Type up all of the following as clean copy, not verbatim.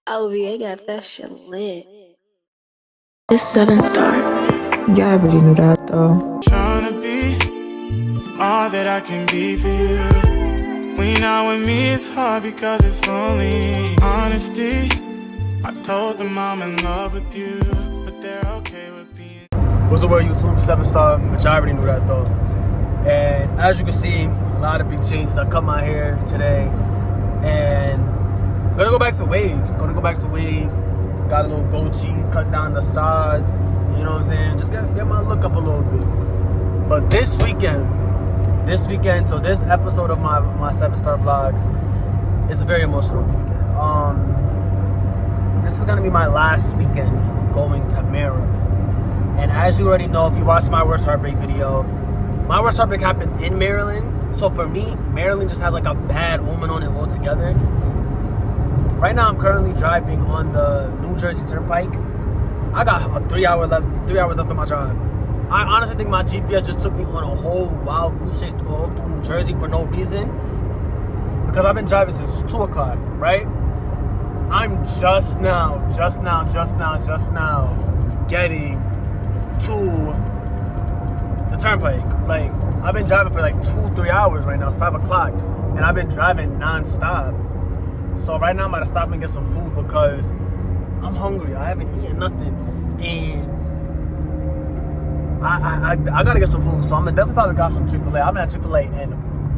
OVA got that shit lit. It's 7-star. Yeah, I already knew that though. Tryna be all that I can be for you. When you're not with me, it's hard because it's only honesty. I told them I'm in love with you, but they're okay with being. What's the word, YouTube? 7-star, which I already knew that though. And as you can see, a lot of big changes. I cut my hair today, and gonna go back to waves. Got a little goatee, cut down the sides. You know what I'm saying? Just get my look up a little bit. But this weekend, so this episode of my 7-star vlogs is a very emotional weekend. This is gonna be my last weekend going to Maryland. And as you already know, if you watched my worst heartbreak video, my worst heartbreak happened in Maryland. So for me, Maryland just has like a bad omen on it altogether. Right now, I'm currently driving on the New Jersey Turnpike. I got 3 hours left of my drive. I honestly think my GPS just took me on a whole wild goose chase all through New Jersey for no reason. Because I've been driving since 2 o'clock, right? I'm just now getting to the turnpike. Like, I've been driving for like 2-3 hours right now. It's 5 o'clock, and I've been driving non-stop. So right now I'm about to stop and get some food because I'm hungry. I haven't eaten nothing, and I gotta get some food. So I'm gonna definitely probably grab some Chick-fil-A. I haven't had Chick-fil-A in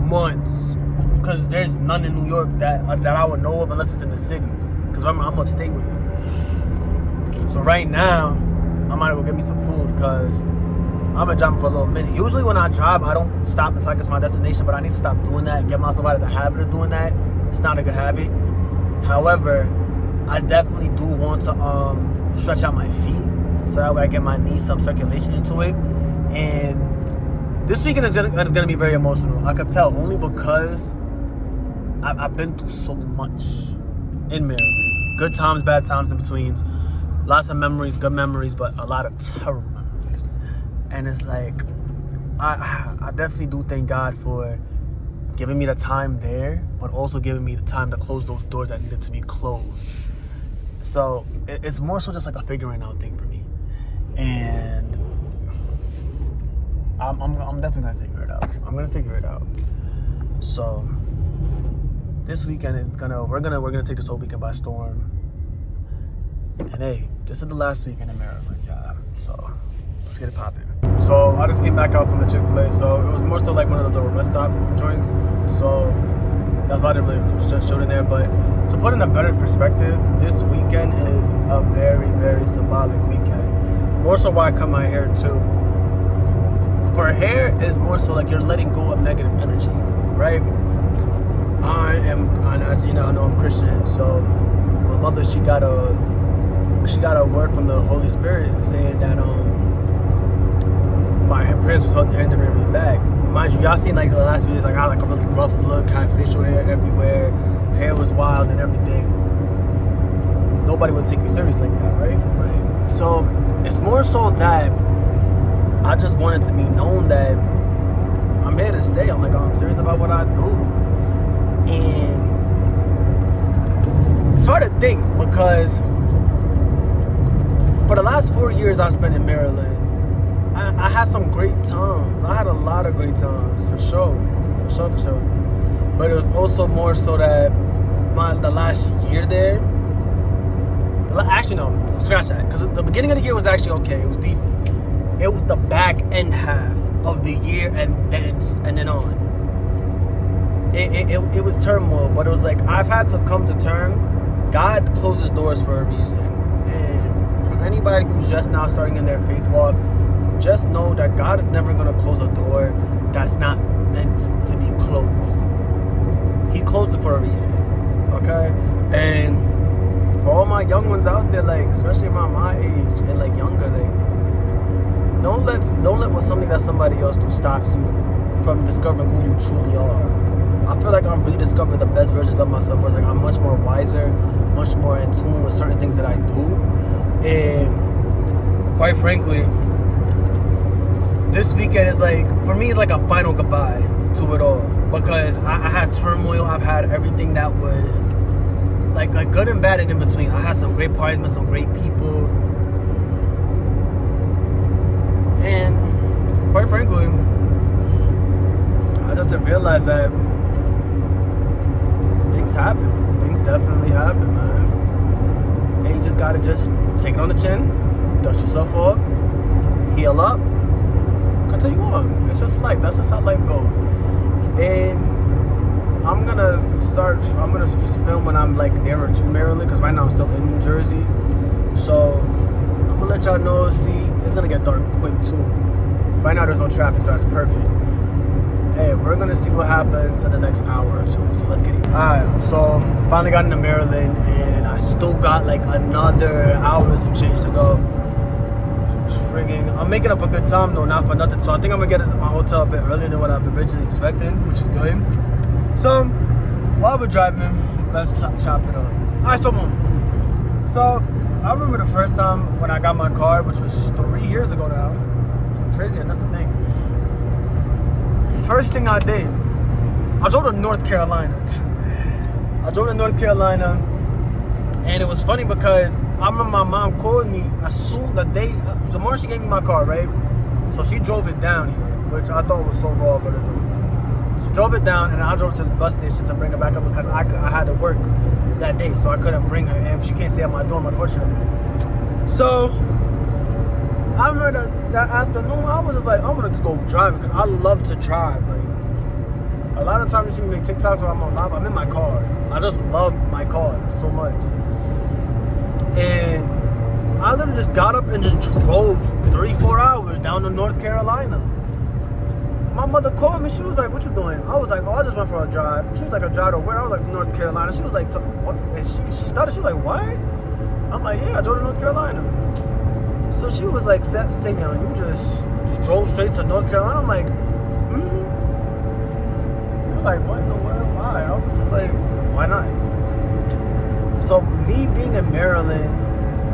months because there's none in New York that I would know of unless it's in the city. Because I'm upstate with it. So right now I might go get me some food because I've been driving for a little minute. Usually when I drive, I don't stop until I get to my destination, but I need to stop doing that and get myself out of the habit of doing that. It's not a good habit. However, I definitely do want to stretch out my feet so that way I get my knees some circulation into it. And this weekend is gonna be very emotional. I could tell only because I've been through so much in Maryland. Good times, bad times in betweens. Lots of memories, good memories, but a lot of terrible memories. And it's like, I definitely do thank God for giving me the time there, but also giving me the time to close those doors that needed to be closed. So it's more so just like a figuring out thing for me. And I'm definitely gonna figure it out. I'm gonna figure it out. So this weekend we're gonna take this whole weekend by storm. And hey, this is the last weekend in Maryland, yeah. So let's get it popping. So I just came back out from the Chick-fil-A. So it was more so like one of the little rest stop joints. So that's why I didn't really show it there. But to put in a better perspective, this weekend is a very, very symbolic weekend. More so why I cut my hair too. For hair is more so like you're letting go of negative energy, right? As you know, I know I'm Christian. So my mother, she got a word from the Holy Spirit saying that my prayers was hindering me back. Mind you, y'all seen like the last videos, like I had like a really rough look, had facial hair everywhere, hair was wild and everything. Nobody would take me serious like that, right? So it's more so that I just wanted to be known that I'm here to stay. I'm serious about what I do. And it's hard to think because for the last 4 years I spent in Maryland, I had some great times. I had a lot of great times, for sure. But it was also more so that the last year there, actually no, scratch that. Because the beginning of the year was actually okay. It was decent. It was the back end half of the year and then on. It was turmoil, but it was like I've had to come to terms. God closes doors for a reason. And for anybody who's just now starting in their faith walk, just know that God is never going to close a door that's not meant to be closed. He closed it for a reason, okay? And for all my young ones out there, like especially around my age and like younger, like don't let something that somebody else do stops you from discovering who you truly are. I feel like I'm rediscovering the best versions of myself. Where like I'm much more wiser, much more in tune with certain things that I do, and quite frankly, this weekend is like, for me, it's like a final goodbye to it all. Because I had turmoil, I've had everything that was like good and bad and in between. I had some great parties, met some great people, and quite frankly, I just realized that things happen. Things definitely happen, man. And you just gotta just take it on the chin, dust yourself off, heal up, continue on. It's just life. That's just how life goes. And I'm gonna film when I'm like nearer to Maryland, because right now I'm still in New Jersey. So I'm gonna let y'all know. See, it's gonna get dark quick too. Right now there's no traffic, so that's perfect. Hey, we're gonna see what happens in the next hour or two. So let's get it. Alright, so finally got into Maryland, and I still got like another hour and some change to go. I'm making up for good time though, not for nothing. So I think I'm gonna get my hotel a bit earlier than what I've originally expected, which is good. So while we're driving, let's chop it up. Alright, so I remember the first time when I got my car, which was 3 years ago now. Crazy, and that's the thing. First thing I did, I drove to North Carolina. And it was funny because I remember my mom called me the morning she gave me my car, right? So she drove it down here, which I thought was so raw for her to do. She drove it down, and I drove to the bus station to bring her back up because I had to work that day, so I couldn't bring her, and she can't stay at my dorm, unfortunately. So I remember that afternoon, I was just like, I'm gonna just go driving because I love to drive. Like, a lot of times you see me make TikToks where I'm in my car. I just love my car so much. And I literally just got up and just drove 3-4 hours down to North Carolina. My mother called me. She was like, "What you doing?" I was like, "Oh, I just went for a drive." She was like, "A drive to where?" I was like, "To North Carolina." She was like, "What?" And she started. She was like, "What?" I'm like, "Yeah, I drove to North Carolina." So she was like, "Sevyn, you just drove straight to North Carolina?" I'm like, She was like, "What in the world? Why?" I was just like, "Why not?" So me being in Maryland,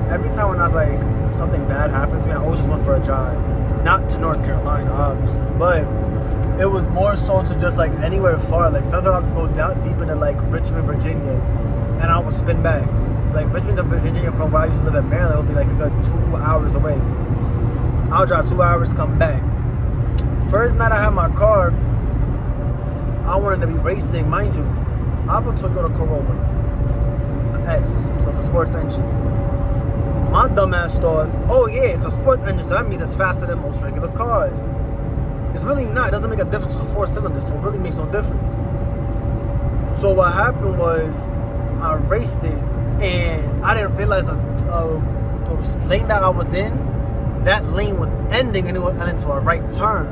every time when I was like, something bad happens to me, I always just went for a drive. Not to North Carolina, obviously, but it was more so to just like anywhere far. Like sometimes I would just go down deep into like Richmond, Virginia, and I would spin back. Like Richmond to Virginia from where I used to live in Maryland would be like a good 2 hours away. I'll drive 2 hours, come back. First night I had my car, I wanted to be racing, mind you. I have a Toyota Corolla S, so it's a sports engine. My dumbass thought, oh yeah, it's a sports engine, so that means it's faster than most regular cars. It's really not. It doesn't make a difference to 4 cylinders, so it really makes no difference. So what happened was, I raced it, and I didn't realize the lane that I was in, that lane was ending and it would end into a right turn.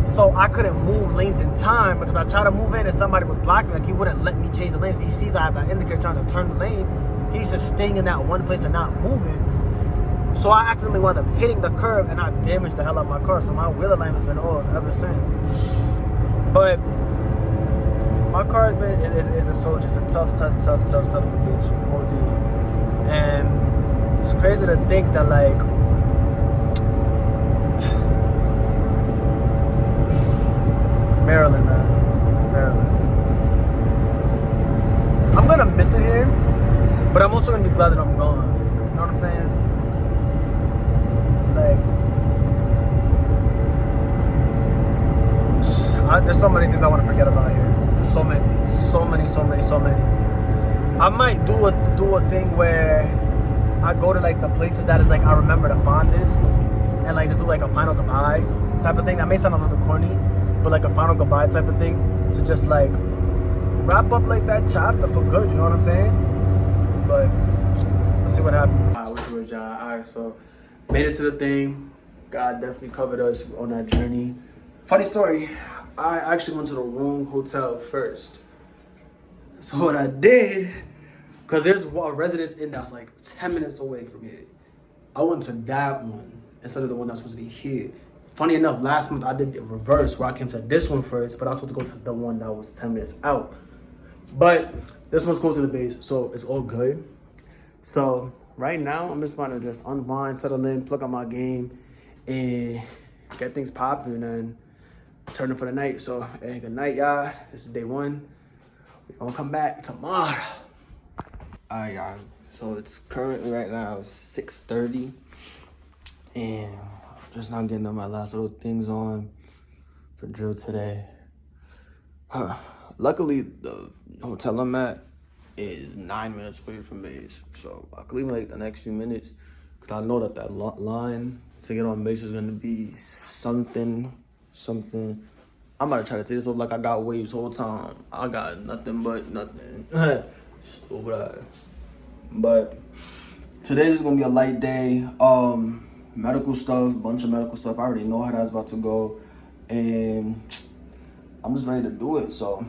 So I couldn't move lanes in time because I tried to move in and somebody was blocking me. Like, he wouldn't let me change the lanes. He sees I have that indicator trying to turn the lane. He's just staying in that one place and not moving. So I accidentally wound up hitting the curb and I damaged the hell out of my car. So my wheel alignment's been off ever since. But my car has been, is a soldier. It's a tough son of a bitch. OD. And it's crazy to think that, like, Maryland, man. Maryland. I'm gonna miss it here, but I'm also gonna be glad that I'm gone. You know what I'm saying? Like, there's so many things I want to forget about here. So many. I might do a thing where I go to like the places that is like I remember the fondest, and like just do like a final goodbye type of thing. That may sound a little corny, but like a final goodbye type of thing, to just like wrap up like that chapter for good, you know what I'm saying? But let's see what happens. Alright, what's the word, John? Alright, so made it to the thing. God definitely covered us on that journey. Funny story, I actually went to the wrong hotel first. So what I did, because there's a residence inn that's like 10 minutes away from here, I went to that one instead of the one that's supposed to be here. Funny enough, last month I did the reverse where I came to this one first, but I was supposed to go to the one that was 10 minutes out. But this one's close to the base, so it's all good. So right now, I'm just trying to just unwind, settle in, plug on my game, and get things popping and turn it for the night. So, hey, good night, y'all. This is day one. We're gonna come back tomorrow. Alright, y'all. So it's currently right now 6:30, and I'm just not getting on my last little things on for drill today. Luckily, the hotel I'm at is 9 minutes away from base, so I could leave in like the next few minutes, because I know that line to get on base is gonna be something. I'm about to try to take this off like I got waves whole time. I got nothing but nothing. Stupid. But today's just gonna be a light day. Medical stuff, bunch of medical stuff. I already know how that's about to go, and I'm just ready to do it. So,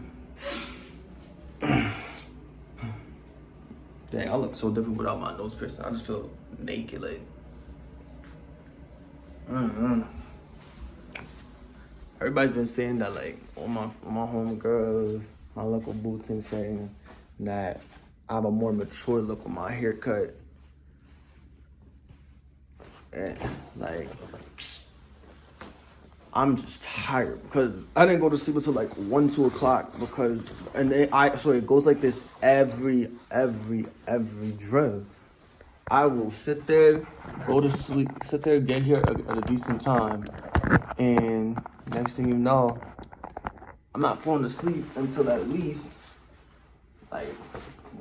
dang, I look so different without my nose piercing. I just feel naked, like. Everybody's been saying that, like, all my homegirls, my local boots, and saying that I have a more mature look with my haircut. And, like, I'm just tired because I didn't go to sleep until like 1, 2 o'clock so it goes like this every drill. I will sit there, go to sleep, get here at a decent time, and next thing you know, I'm not going to sleep until at least like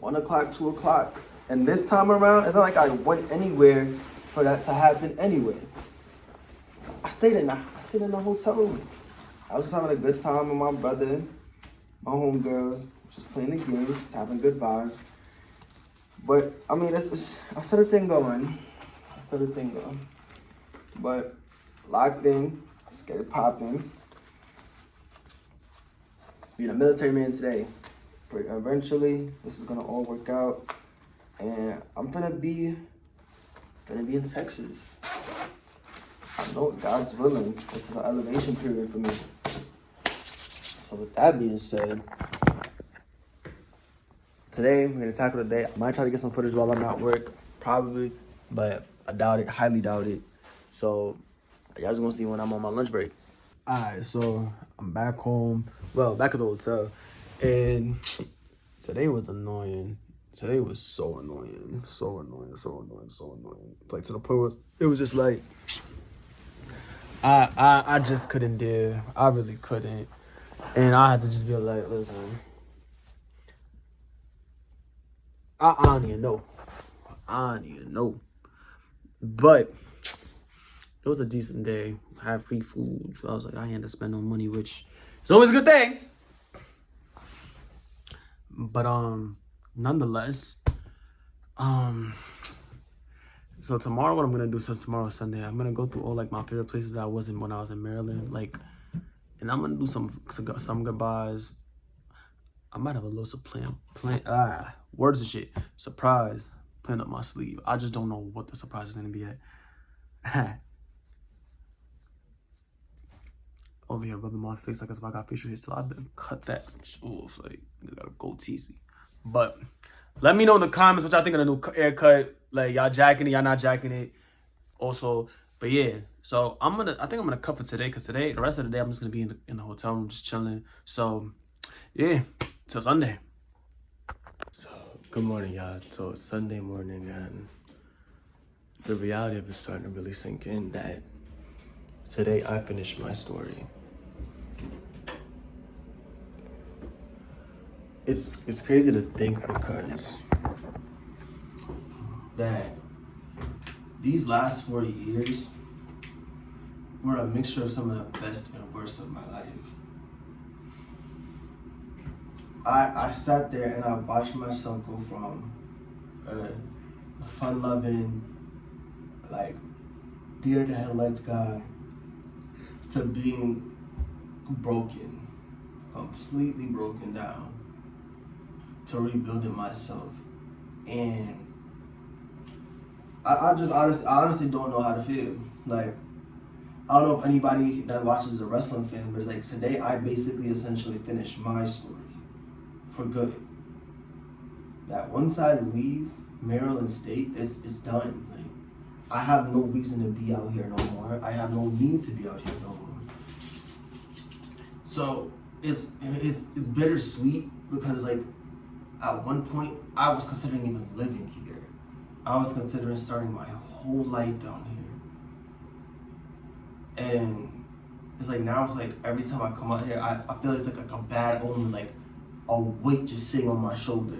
1 o'clock, 2 o'clock. And this time around, it's not like I went anywhere for that to happen anyway. I stayed in the hotel room. I was just having a good time with my brother, my homegirls, just playing the games, just having good vibes. But I mean, I said a thing going. But locked in, just get it popping. Being a military man today. But eventually, this is gonna all work out, and I'm gonna be in Texas. I know God's willing. This is an elevation period for me. So with that being said, today we're gonna tackle the day. I might try to get some footage while I'm at work, probably, but I doubt it, highly doubt it. So y'all just gonna see when I'm on my lunch break. Alright, so I'm back home. Well, back at the hotel. And today was annoying. Today was so annoying. Like to the point where it was just like I just couldn't do. I really couldn't. And I had to just be like, listen, I don't even know. But it was a decent day. I had free food. So I was like, I ain't had to spend no money, which is always a good thing. But nonetheless, so tomorrow what I'm gonna do, so tomorrow's Sunday, I'm gonna go through all like my favorite places that I wasn't when I was in Maryland, like, and I'm gonna do some goodbyes. I might have a little words and shit, surprise planned up my sleeve. I just don't know what the surprise is gonna be at. Over here rubbing my face like as if I got facial hair still. I've been cut that off, like I got a goatee. But let me know in the comments what y'all think of the new haircut. Like, y'all jacking it, y'all not jacking it. Also, but yeah. So I think I'm gonna cut for today, because today, the rest of the day, I'm just gonna be in the hotel room just chilling. So yeah, till Sunday. So good morning, y'all. So it's Sunday morning, and the reality of it starting to really sink in that today I finished my story. It's crazy to think, because that these last 4 years were a mixture of some of the best and worst of my life. I sat there and I watched myself go from a fun-loving, like, deer in the headlights guy to being broken, completely broken down, to rebuilding myself. And I honestly don't know how to feel. Like, I don't know if anybody that watches is a wrestling fan, but it's like today I basically essentially finished my story for good. That once I leave Maryland State, it's done. Like, I have no reason to be out here no more. I have no need to be out here no more. So it's bittersweet, because like at one point, I was considering even living here. I was considering starting my whole life down here. And it's like now it's like every time I come out here, I feel it's like a bad omen, like a weight just sitting on my shoulder.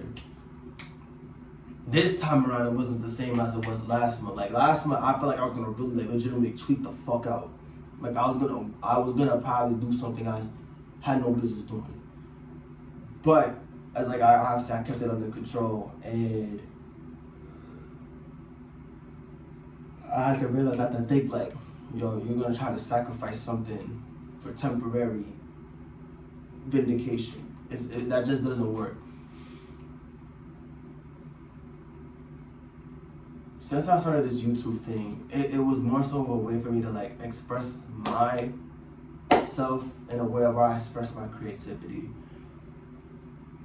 This time around, it wasn't the same as it was last month. Like last month, I felt like I was gonna really like legitimately tweak the fuck out. Like I was gonna probably do something I had no business doing. But as like I kept it under control, and I had to realize, I had to think like, yo, you're gonna try to sacrifice something for temporary vindication. That just doesn't work. Since I started this YouTube thing, it was more so of a way for me to like express myself in a way where I express my creativity.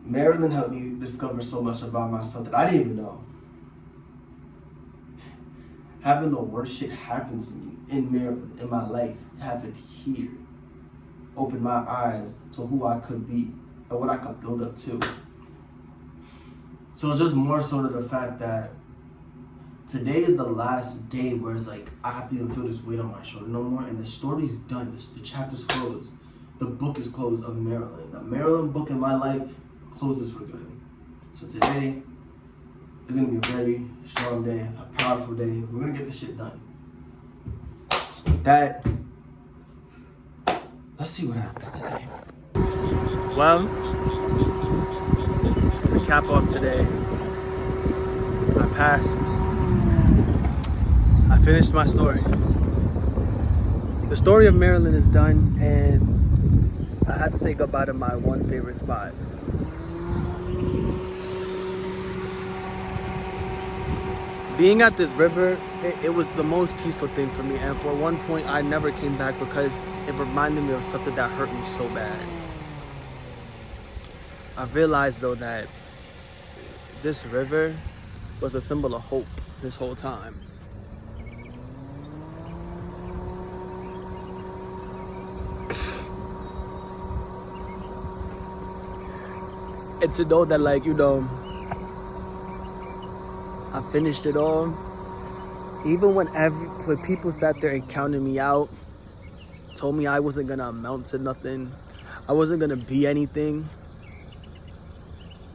Maryland helped me discover so much about myself that I didn't even know. Having the worst shit happen to me in Maryland, in my life, happened here, opened my eyes to who I could be and what I could build up to. So it's just more so to the fact that today is the last day where it's like I have to even feel this weight on my shoulder no more, and the story's done. The chapter's closed. The book is closed of Maryland. The Maryland book in my life closes for good. So today is gonna be a very strong day, a powerful day. We're gonna get this shit done. So with that, let's see what happens today. Well, to cap off today, I passed. I finished my story. The story of Maryland is done, and I had to say goodbye to my one favorite spot. Being at this river, it was the most peaceful thing for me, and for one point I never came back because it reminded me of something that hurt me so bad. I realized though that this river was a symbol of hope this whole time. And to know that, like, you know, I finished it all. Even when people sat there and counted me out, told me I wasn't gonna amount to nothing, I wasn't gonna be anything,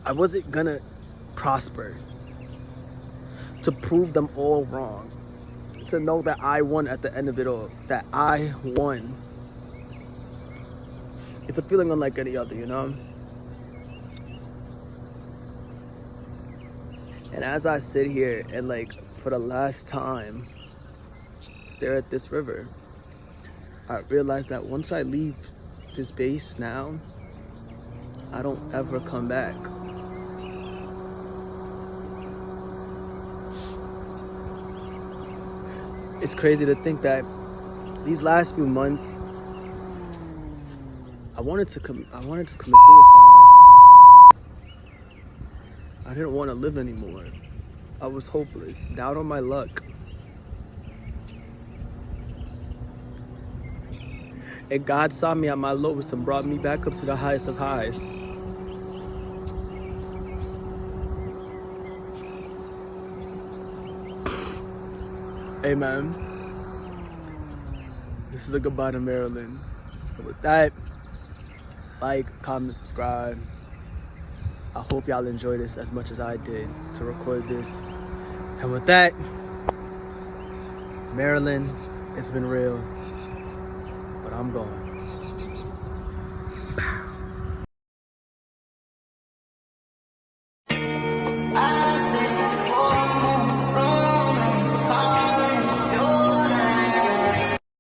I wasn't gonna prosper. To prove them all wrong. To know that I won at the end of it all. That I won. It's a feeling unlike any other, you know? And as I sit here and like for the last time stare at this river, I realize that once I leave this base now, I don't ever come back. It's crazy to think that these last few months, I wanted to commit suicide. I didn't want to live anymore. I was hopeless, down on my luck. And God saw me at my lowest and brought me back up to the highest of highs. Amen. This is a goodbye to Maryland. And with that, like, comment, subscribe. I hope y'all enjoy this as much as I did to record this. And with that, Maryland, it's been real, but I'm going.